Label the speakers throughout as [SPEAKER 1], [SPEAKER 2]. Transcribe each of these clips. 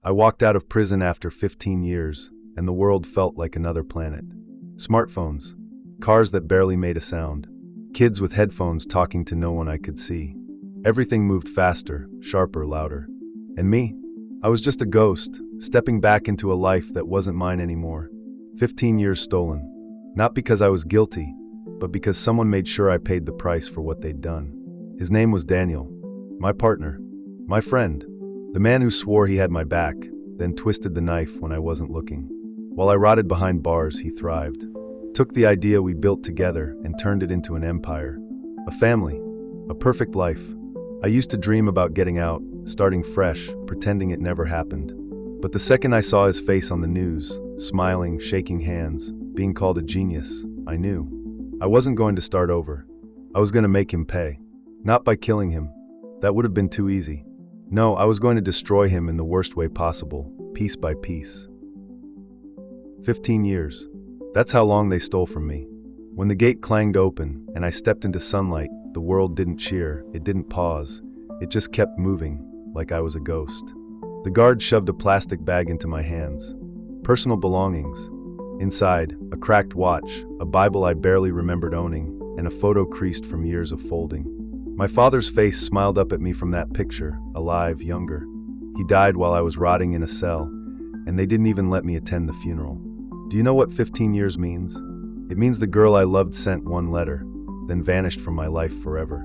[SPEAKER 1] I walked out of prison after 15 years, and the world felt like another planet. Smartphones, cars that barely made a sound, kids with headphones talking to no one I could see. Everything moved faster, sharper, louder. And me? I was just a ghost, stepping back into a life that wasn't mine anymore. 15 years stolen. Not because I was guilty, but because someone made sure I paid the price for what they'd done. His name was Daniel, my partner, my friend, the man who swore he had my back, then twisted the knife when I wasn't looking. While I rotted behind bars, he thrived. Took the idea we built together and turned it into an empire. A family. A perfect life. I used to dream about getting out, starting fresh, pretending it never happened. But the second I saw his face on the news, smiling, shaking hands, being called a genius, I knew. I wasn't going to start over. I was going to make him pay. Not by killing him. That would have been too easy. No, I was going to destroy him in the worst way possible, piece by piece. 15 years. That's how long they stole from me. When the gate clanged open and I stepped into sunlight, the world didn't cheer, it didn't pause. It just kept moving, like I was a ghost. The guard shoved a plastic bag into my hands. Personal belongings. Inside, a cracked watch, a Bible I barely remembered owning, and a photo creased from years of folding. My father's face smiled up at me from that picture, alive, younger. He died while I was rotting in a cell, and they didn't even let me attend the funeral. Do you know what 15 years means? It means the girl I loved sent one letter, then vanished from my life forever.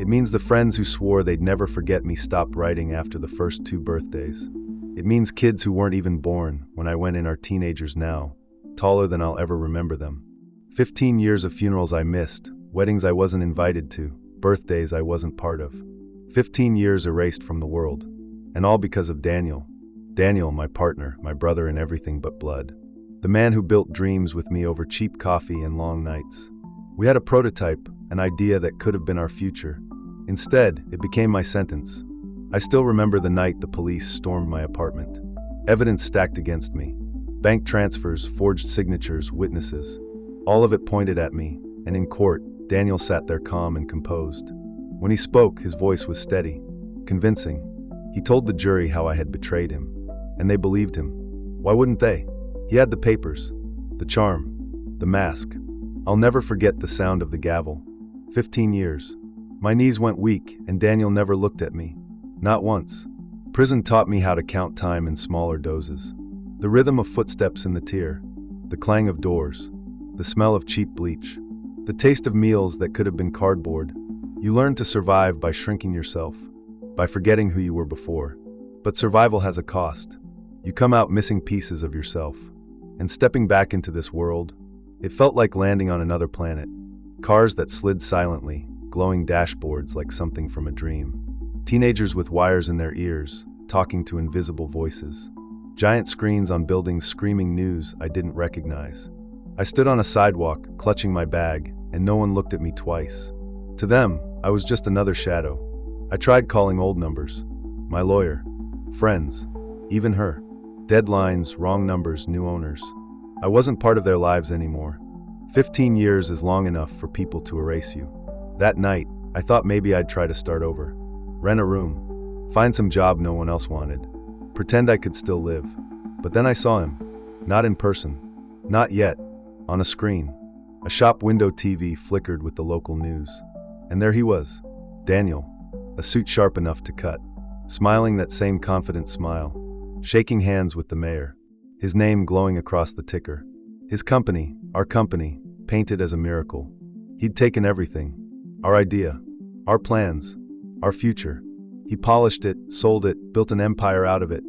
[SPEAKER 1] It means the friends who swore they'd never forget me stopped writing after the first 2 birthdays. It means kids who weren't even born when I went in are teenagers now, taller than I'll ever remember them. 15 years of funerals I missed, weddings I wasn't invited to, birthdays I wasn't part of. 15 years erased from the world. And all because of Daniel. Daniel, my partner, my brother in everything but blood. The man who built dreams with me over cheap coffee and long nights. We had a prototype, an idea that could have been our future. Instead, it became my sentence. I still remember the night the police stormed my apartment. Evidence stacked against me. Bank transfers, forged signatures, witnesses. All of it pointed at me, and in court, Daniel sat there calm and composed. When he spoke, his voice was steady, convincing. He told the jury how I had betrayed him, and they believed him. Why wouldn't they? He had the papers, the charm, the mask. I'll never forget the sound of the gavel. 15 years. My knees went weak, and Daniel never looked at me. Not once. Prison taught me how to count time in smaller doses. The rhythm of footsteps in the tier, the clang of doors, the smell of cheap bleach, the taste of meals that could have been cardboard. You learn to survive by shrinking yourself, by forgetting who you were before. But survival has a cost. You come out missing pieces of yourself. And stepping back into this world, it felt like landing on another planet. Cars that slid silently, glowing dashboards like something from a dream. Teenagers with wires in their ears, talking to invisible voices. Giant screens on buildings screaming news I didn't recognize. I stood on a sidewalk, clutching my bag, and no one looked at me twice. To them, I was just another shadow. I tried calling old numbers. My lawyer, friends, even her. Deadlines, wrong numbers, new owners. I wasn't part of their lives anymore. 15 years is long enough for people to erase you. That night, I thought maybe I'd try to start over. Rent a room. Find some job no one else wanted. Pretend I could still live. But then I saw him. Not in person. Not yet. On a screen. A shop window TV flickered with the local news. And there he was. Daniel. A suit sharp enough to cut. Smiling that same confident smile. Shaking hands with the mayor, his name glowing across the ticker. His company, our company, painted as a miracle. He'd taken everything. Our idea, our plans, our future. He polished it, sold it, built an empire out of it.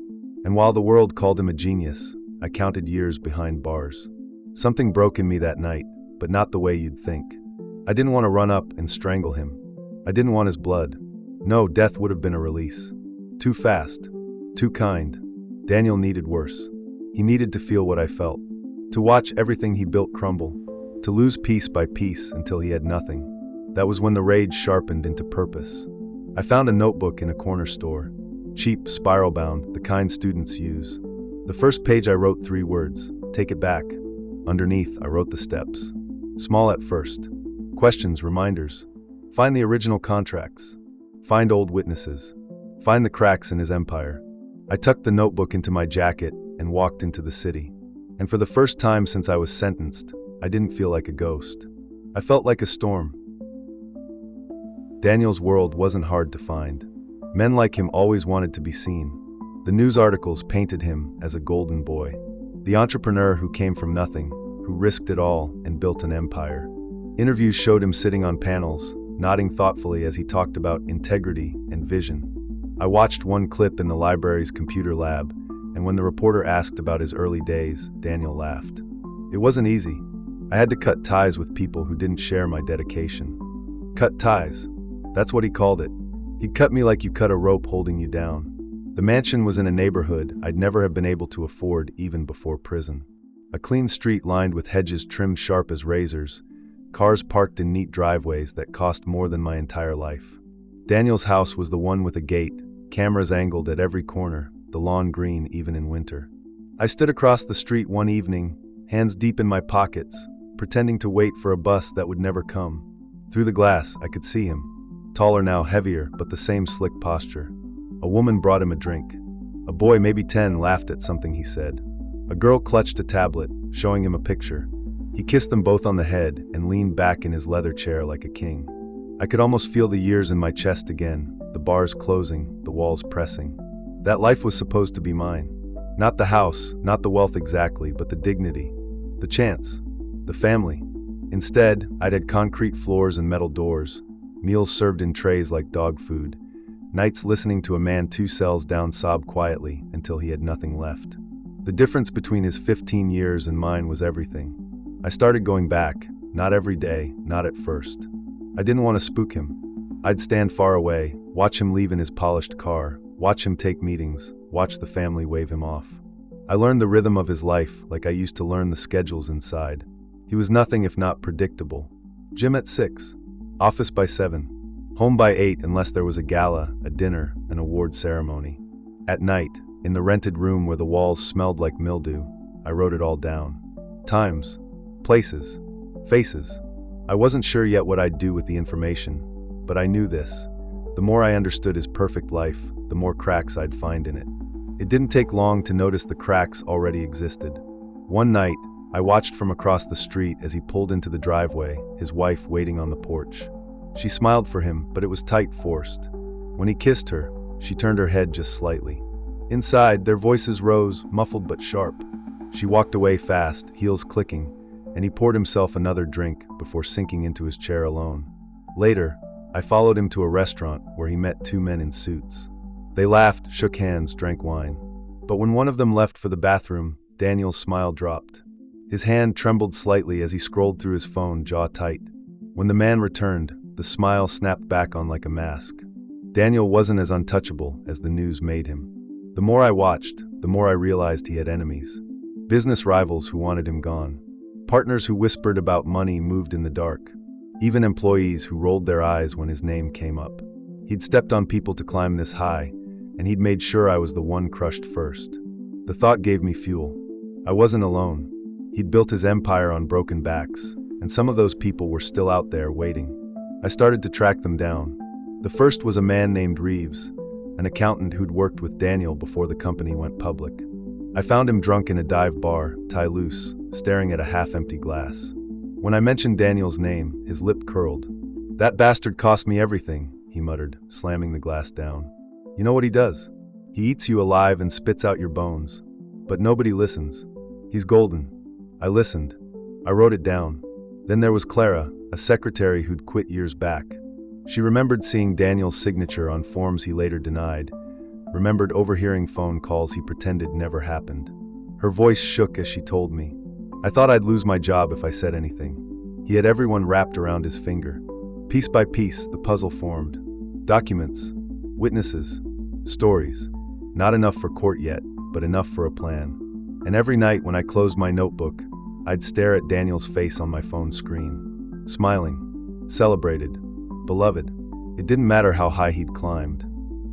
[SPEAKER 1] And while the world called him a genius, I counted years behind bars. Something broke in me that night, but not the way you'd think. I didn't want to run up and strangle him. I didn't want his blood. No, death would have been a release. Too fast. Too kind. Daniel needed worse. He needed to feel what I felt. To watch everything he built crumble. To lose piece by piece until he had nothing. That was when the rage sharpened into purpose. I found a notebook in a corner store. Cheap, spiral-bound, the kind students use. The first page I wrote 3 words, take it back. Underneath, I wrote the steps. Small at first. Questions, reminders. Find the original contracts. Find old witnesses. Find the cracks in his empire. I tucked the notebook into my jacket and walked into the city. And for the first time since I was sentenced, I didn't feel like a ghost. I felt like a storm. Daniel's world wasn't hard to find. Men like him always wanted to be seen. The news articles painted him as a golden boy, the entrepreneur who came from nothing, who risked it all and built an empire. Interviews showed him sitting on panels, nodding thoughtfully as he talked about integrity and vision. I watched one clip in the library's computer lab, and when the reporter asked about his early days, Daniel laughed. It wasn't easy. I had to cut ties with people who didn't share my dedication. Cut ties. That's what he called it. He'd cut me like you cut a rope holding you down. The mansion was in a neighborhood I'd never have been able to afford even before prison. A clean street lined with hedges trimmed sharp as razors, cars parked in neat driveways that cost more than my entire life. Daniel's house was the one with a gate, cameras angled at every corner, the lawn green even in winter. I stood across the street one evening, hands deep in my pockets, pretending to wait for a bus that would never come. Through the glass, I could see him, taller now, heavier, but the same slick posture. A woman brought him a drink. A boy, maybe 10, laughed at something he said. A girl clutched a tablet, showing him a picture. He kissed them both on the head and leaned back in his leather chair like a king. I could almost feel the years in my chest again, the bars closing, the walls pressing. That life was supposed to be mine. Not the house, not the wealth exactly, but the dignity, the chance, the family. Instead, I'd had concrete floors and metal doors, meals served in trays like dog food, nights listening to a man 2 cells down sob quietly until he had nothing left. The difference between his 15 years and mine was everything. I started going back, not every day, not at first. I didn't want to spook him. I'd stand far away, watch him leave in his polished car, watch him take meetings, watch the family wave him off. I learned the rhythm of his life like I used to learn the schedules inside. He was nothing if not predictable. Gym at 6, office by 7. Home by 8 unless there was a gala, a dinner, an award ceremony. At night, in the rented room where the walls smelled like mildew, I wrote it all down. Times, places, faces. I wasn't sure yet what I'd do with the information, but I knew this. The more I understood his perfect life, the more cracks I'd find in it. It didn't take long to notice the cracks already existed. One night, I watched from across the street as he pulled into the driveway, his wife waiting on the porch. She smiled for him, but it was tight, forced. When he kissed her, she turned her head just slightly. Inside, their voices rose, muffled but sharp. She walked away fast, heels clicking, and he poured himself another drink before sinking into his chair alone. Later, I followed him to a restaurant where he met 2 men in suits. They laughed, shook hands, drank wine. But when one of them left for the bathroom, Daniel's smile dropped. His hand trembled slightly as he scrolled through his phone, jaw tight. When the man returned, the smile snapped back on like a mask. Daniel wasn't as untouchable as the news made him. The more I watched, the more I realized he had enemies. Business rivals who wanted him gone. Partners who whispered about money moved in the dark. Even employees who rolled their eyes when his name came up. He'd stepped on people to climb this high, and he'd made sure I was the one crushed first. The thought gave me fuel. I wasn't alone. He'd built his empire on broken backs, and some of those people were still out there waiting. I started to track them down. The first was a man named Reeves, an accountant who'd worked with Daniel before the company went public. I found him drunk in a dive bar, tie loose, staring at a half-empty glass. When I mentioned Daniel's name, his lip curled. "That bastard cost me everything," he muttered, slamming the glass down. "You know what he does? He eats you alive and spits out your bones. But nobody listens. He's golden." I listened. I wrote it down. Then there was Clara, a secretary who'd quit years back. She remembered seeing Daniel's signature on forms he later denied, remembered overhearing phone calls he pretended never happened. Her voice shook as she told me. I thought I'd lose my job if I said anything. He had everyone wrapped around his finger. Piece by piece, the puzzle formed. Documents, witnesses, stories. Not enough for court yet, but enough for a plan. And every night when I closed my notebook, I'd stare at Daniel's face on my phone screen. Smiling. Celebrated. Beloved. It didn't matter how high he'd climbed.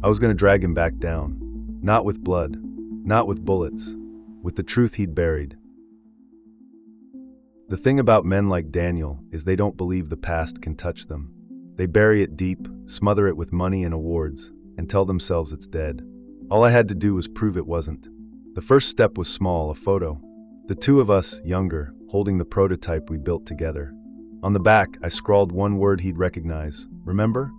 [SPEAKER 1] I was going to drag him back down. Not with blood. Not with bullets. With the truth he'd buried. The thing about men like Daniel is they don't believe the past can touch them. They bury it deep, smother it with money and awards, and tell themselves it's dead. All I had to do was prove it wasn't. The first step was small, a photo. The two of us, younger, holding the prototype we built together. On the back, I scrawled one word he'd recognize. Remember?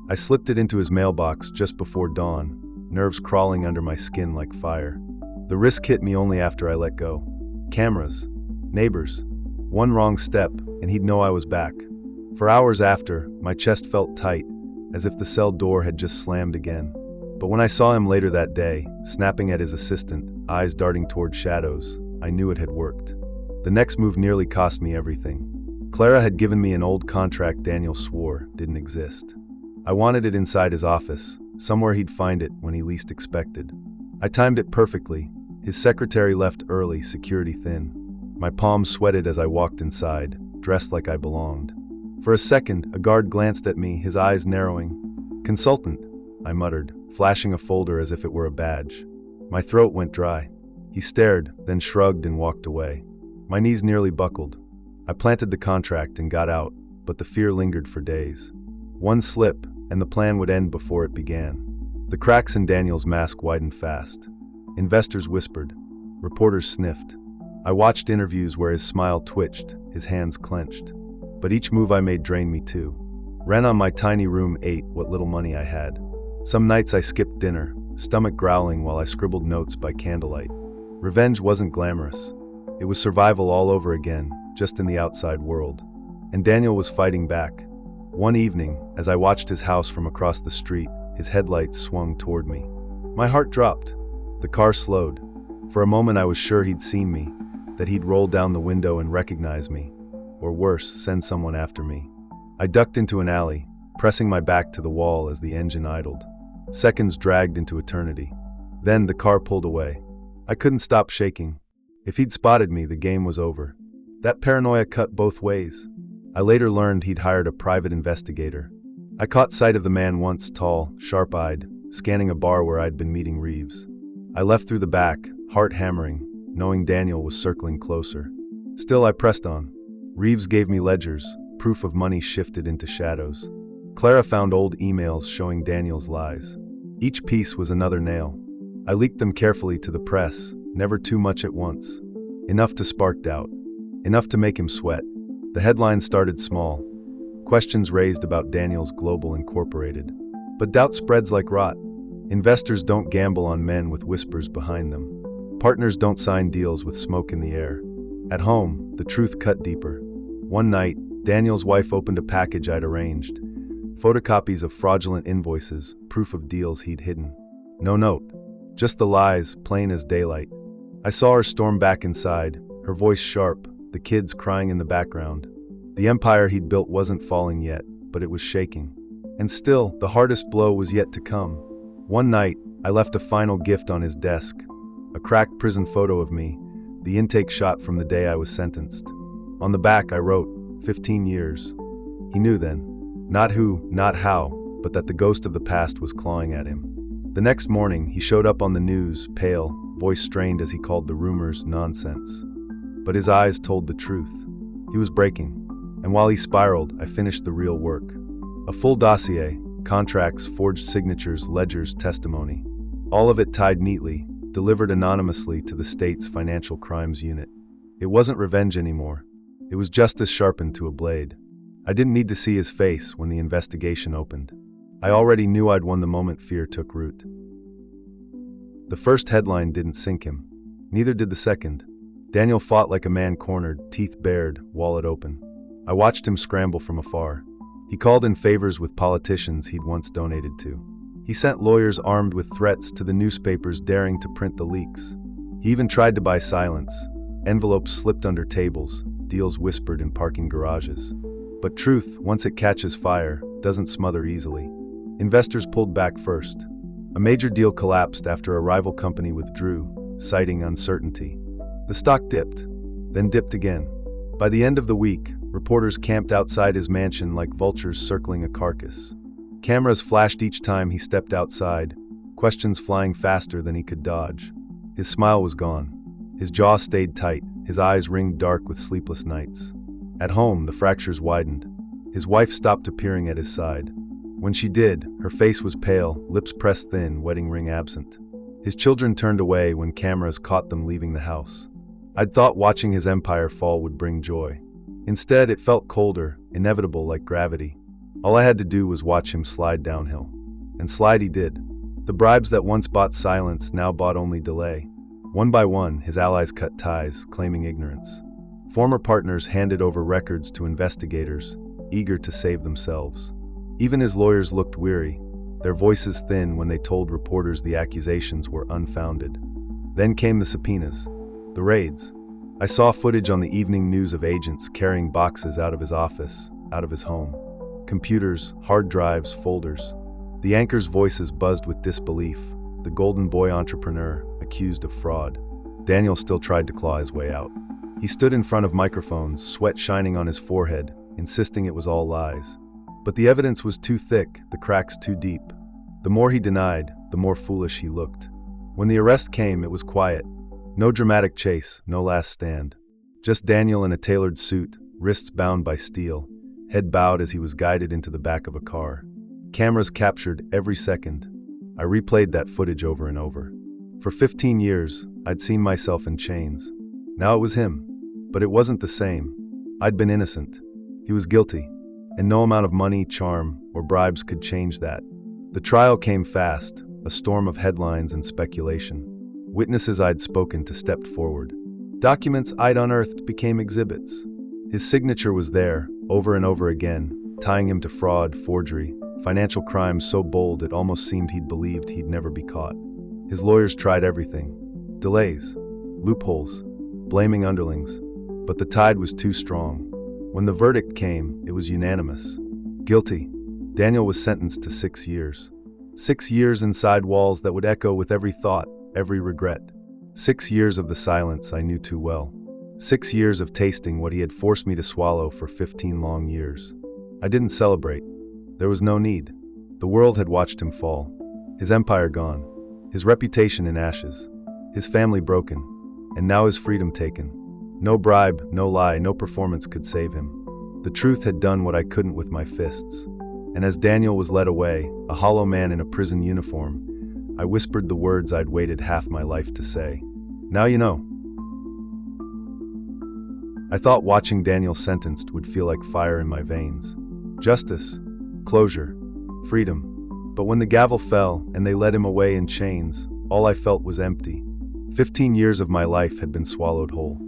[SPEAKER 1] I slipped it into his mailbox just before dawn, nerves crawling under my skin like fire. The risk hit me only after I let go. Cameras, neighbors, one wrong step, and he'd know I was back. For hours after, my chest felt tight, as if the cell door had just slammed again. But when I saw him later that day, snapping at his assistant, eyes darting toward shadows, I knew it had worked. The next move nearly cost me everything. Clara had given me an old contract Daniel swore didn't exist. I wanted it inside his office, somewhere he'd find it when he least expected. I timed it perfectly. His secretary left early, security thin. My palms sweated as I walked inside, dressed like I belonged. For a second, a guard glanced at me, his eyes narrowing. "Consultant," I muttered, flashing a folder as if it were a badge. My throat went dry. He stared, then shrugged and walked away. My knees nearly buckled. I planted the contract and got out, but the fear lingered for days. One slip, and the plan would end before it began. The cracks in Daniel's mask widened fast. Investors whispered. Reporters sniffed. I watched interviews where his smile twitched, his hands clenched. But each move I made drained me too. Rent on my tiny room ate what little money I had. Some nights I skipped dinner, stomach growling while I scribbled notes by candlelight. Revenge wasn't glamorous. It was survival all over again, just in the outside world. And Daniel was fighting back. One evening, as I watched his house from across the street, his headlights swung toward me. My heart dropped. The car slowed. For a moment I was sure he'd seen me, that he'd roll down the window and recognize me. Or worse, send someone after me. I ducked into an alley, pressing my back to the wall as the engine idled. Seconds dragged into eternity. Then the car pulled away. I couldn't stop shaking. If he'd spotted me, the game was over. That paranoia cut both ways. I later learned he'd hired a private investigator. I caught sight of the man once, tall, sharp-eyed, scanning a bar where I'd been meeting Reeves. I left through the back, heart hammering, knowing Daniel was circling closer. Still, I pressed on. Reeves gave me ledgers, proof of money shifted into shadows. Clara found old emails showing Daniel's lies. Each piece was another nail. I leaked them carefully to the press, never too much at once. Enough to spark doubt. Enough to make him sweat. The headlines started small. Questions raised about Daniel's Global Incorporated. But doubt spreads like rot. Investors don't gamble on men with whispers behind them. Partners don't sign deals with smoke in the air. At home, the truth cut deeper. One night, Daniel's wife opened a package I'd arranged. Photocopies of fraudulent invoices, proof of deals he'd hidden. No note. Just the lies, plain as daylight. I saw her storm back inside, her voice sharp, the kids crying in the background. The empire he'd built wasn't falling yet, but it was shaking. And still, the hardest blow was yet to come. One night, I left a final gift on his desk. A cracked prison photo of me, the intake shot from the day I was sentenced. On the back I wrote, 15 years. He knew then. Not who, not how, but that the ghost of the past was clawing at him. The next morning, he showed up on the news, pale, voice strained as he called the rumors nonsense. But his eyes told the truth. He was breaking. And while he spiraled, I finished the real work. A full dossier, contracts, forged signatures, ledgers, testimony. All of it tied neatly, delivered anonymously to the state's financial crimes unit. It wasn't revenge anymore. It was justice sharpened to a blade. I didn't need to see his face when the investigation opened. I already knew I'd won the moment fear took root. The first headline didn't sink him. Neither did the second. Daniel fought like a man cornered, teeth bared, wallet open. I watched him scramble from afar. He called in favors with politicians he'd once donated to. He sent lawyers armed with threats to the newspapers daring to print the leaks. He even tried to buy silence. Envelopes slipped under tables, deals whispered in parking garages. But truth, once it catches fire, doesn't smother easily. Investors pulled back first. A major deal collapsed after a rival company withdrew, citing uncertainty. The stock dipped, then dipped again. By the end of the week, reporters camped outside his mansion like vultures circling a carcass. Cameras flashed each time he stepped outside, questions flying faster than he could dodge. His smile was gone. His jaw stayed tight, his eyes ringed dark with sleepless nights. At home, the fractures widened. His wife stopped appearing at his side. When she did, her face was pale, lips pressed thin, wedding ring absent. His children turned away when cameras caught them leaving the house. I'd thought watching his empire fall would bring joy. Instead, it felt colder, inevitable like gravity. All I had to do was watch him slide downhill. And slide he did. The bribes that once bought silence now bought only delay. One by one, his allies cut ties, claiming ignorance. Former partners handed over records to investigators, eager to save themselves. Even his lawyers looked weary, their voices thin when they told reporters the accusations were unfounded. Then came the subpoenas, the raids. I saw footage on the evening news of agents carrying boxes out of his office, out of his home. Computers, hard drives, folders. The anchor's voices buzzed with disbelief, the golden boy entrepreneur, accused of fraud. Daniel still tried to claw his way out. He stood in front of microphones, sweat shining on his forehead, insisting it was all lies. But the evidence was too thick, the cracks too deep. The more he denied, the more foolish he looked. When the arrest came, it was quiet. No dramatic chase, no last stand. Just Daniel in a tailored suit, wrists bound by steel, head bowed as he was guided into the back of a car. Cameras captured every second. I replayed that footage over and over. For 15 years, I'd seen myself in chains. Now it was him. But it wasn't the same. I'd been innocent. He was guilty. And no amount of money, charm, or bribes could change that. The trial came fast, a storm of headlines and speculation. Witnesses I'd spoken to stepped forward. Documents I'd unearthed became exhibits. His signature was there, over and over again, tying him to fraud, forgery, financial crimes so bold it almost seemed he'd believed he'd never be caught. His lawyers tried everything. Delays, loopholes, blaming underlings. But the tide was too strong. When the verdict came, it was unanimous. Guilty. Daniel was sentenced to 6 years. 6 years inside walls that would echo with every thought, every regret. 6 years of the silence I knew too well. 6 years of tasting what he had forced me to swallow for 15 long years. I didn't celebrate. There was no need. The world had watched him fall. His empire gone. His reputation in ashes. His family broken. And now his freedom taken. No bribe, no lie, no performance could save him. The truth had done what I couldn't with my fists. And as Daniel was led away, a hollow man in a prison uniform, I whispered the words I'd waited half my life to say. Now you know. I thought watching Daniel sentenced would feel like fire in my veins. Justice, closure, freedom. But when the gavel fell and they led him away in chains, all I felt was empty. 15 years of my life had been swallowed whole.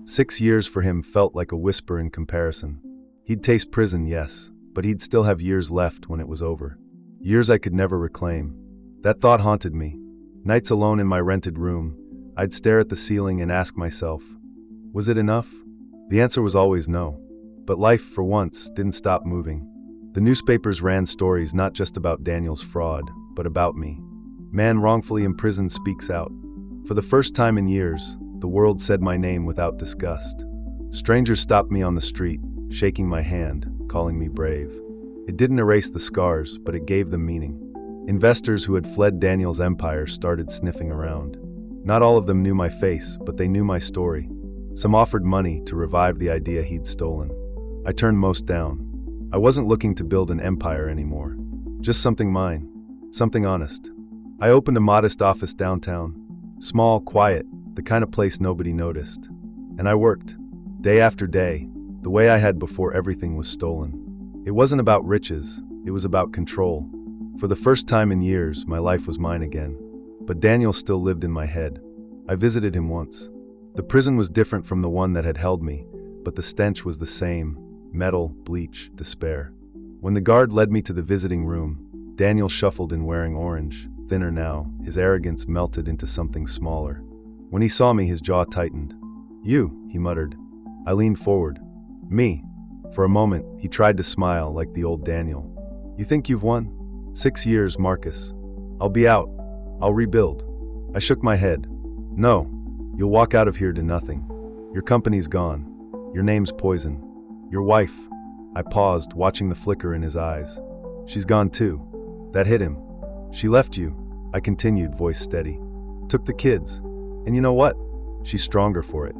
[SPEAKER 1] 6 years for him felt like a whisper in comparison. He'd taste prison, yes, but he'd still have years left when it was over. Years I could never reclaim. That thought haunted me. Nights alone in my rented room, I'd stare at the ceiling and ask myself, was it enough? The answer was always no. But life, for once, didn't stop moving. The newspapers ran stories not just about Daniel's fraud, but about me. Man wrongfully imprisoned speaks out. For the first time in years, the world said my name without disgust. Strangers stopped me on the street, shaking my hand, calling me brave. It didn't erase the scars, but it gave them meaning. Investors who had fled Daniel's empire started sniffing around. Not all of them knew my face, but they knew my story. Some offered money to revive the idea he'd stolen. I turned most down. I wasn't looking to build an empire anymore. Just something mine. Something honest. I opened a modest office downtown. Small, quiet, the kind of place nobody noticed. And I worked, day after day, the way I had before everything was stolen. It wasn't about riches, it was about control. For the first time in years, my life was mine again. But Daniel still lived in my head. I visited him once. The prison was different from the one that had held me, but the stench was the same: metal, bleach, despair. When the guard led me to the visiting room, Daniel shuffled in wearing orange, thinner now, his arrogance melted into something smaller. When he saw me, his jaw tightened. "You," he muttered. I leaned forward. "Me." For a moment, he tried to smile like the old Daniel. "You think you've won? 6 years, Marcus. I'll be out. I'll rebuild." I shook my head. "No. You'll walk out of here to nothing. Your company's gone. Your name's poison. Your wife." I paused, watching the flicker in his eyes. "She's gone too." That hit him. "She left you," I continued, voice steady. "Took the kids. And you know what? She's stronger for it.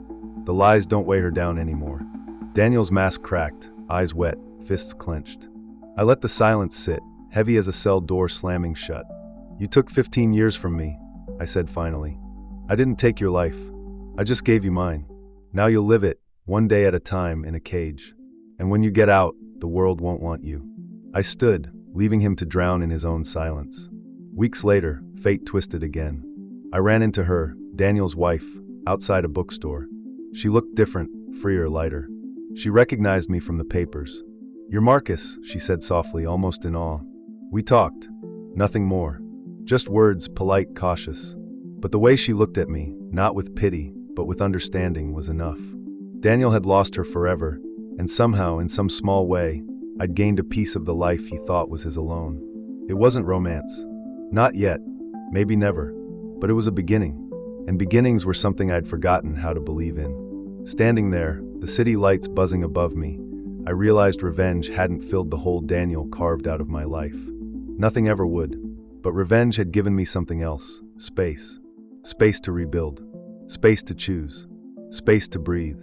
[SPEAKER 1] The lies don't weigh her down anymore." Daniel's mask cracked, eyes wet, fists clenched. I let the silence sit, heavy as a cell door slamming shut. "You took 15 years from me. I said finally. I didn't take your life. I just gave you mine. Now you'll live it, one day at a time, in a cage. And when you get out, the world won't want you. I stood, leaving him to drown in his own silence. Weeks later, fate twisted again. I ran into her, Daniel's wife, outside a bookstore. She looked different, freer, lighter. She recognized me from the papers. "You're Marcus," she said softly, almost in awe. We talked. Nothing more. Just words, polite, cautious. But the way she looked at me, not with pity, but with understanding, was enough. Daniel had lost her forever, and somehow, in some small way, I'd gained a piece of the life he thought was his alone. It wasn't romance. Not yet. Maybe never. But it was a beginning. And beginnings were something I'd forgotten how to believe in. Standing there, the city lights buzzing above me, I realized revenge hadn't filled the hole Daniel carved out of my life. Nothing ever would. But revenge had given me something else. Space. Space to rebuild. Space to choose. Space to breathe.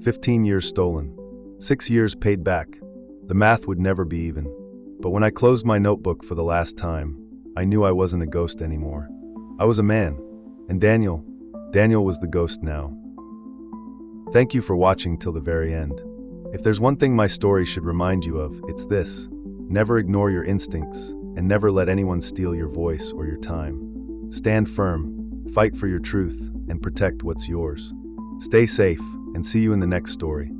[SPEAKER 1] 15 years stolen. 6 years paid back. The math would never be even. But when I closed my notebook for the last time, I knew I wasn't a ghost anymore. I was a man. And Daniel was the ghost now. Thank you for watching till the very end. If there's one thing my story should remind you of, it's this. Never ignore your instincts, and never let anyone steal your voice or your time. Stand firm, fight for your truth, and protect what's yours. Stay safe, and see you in the next story.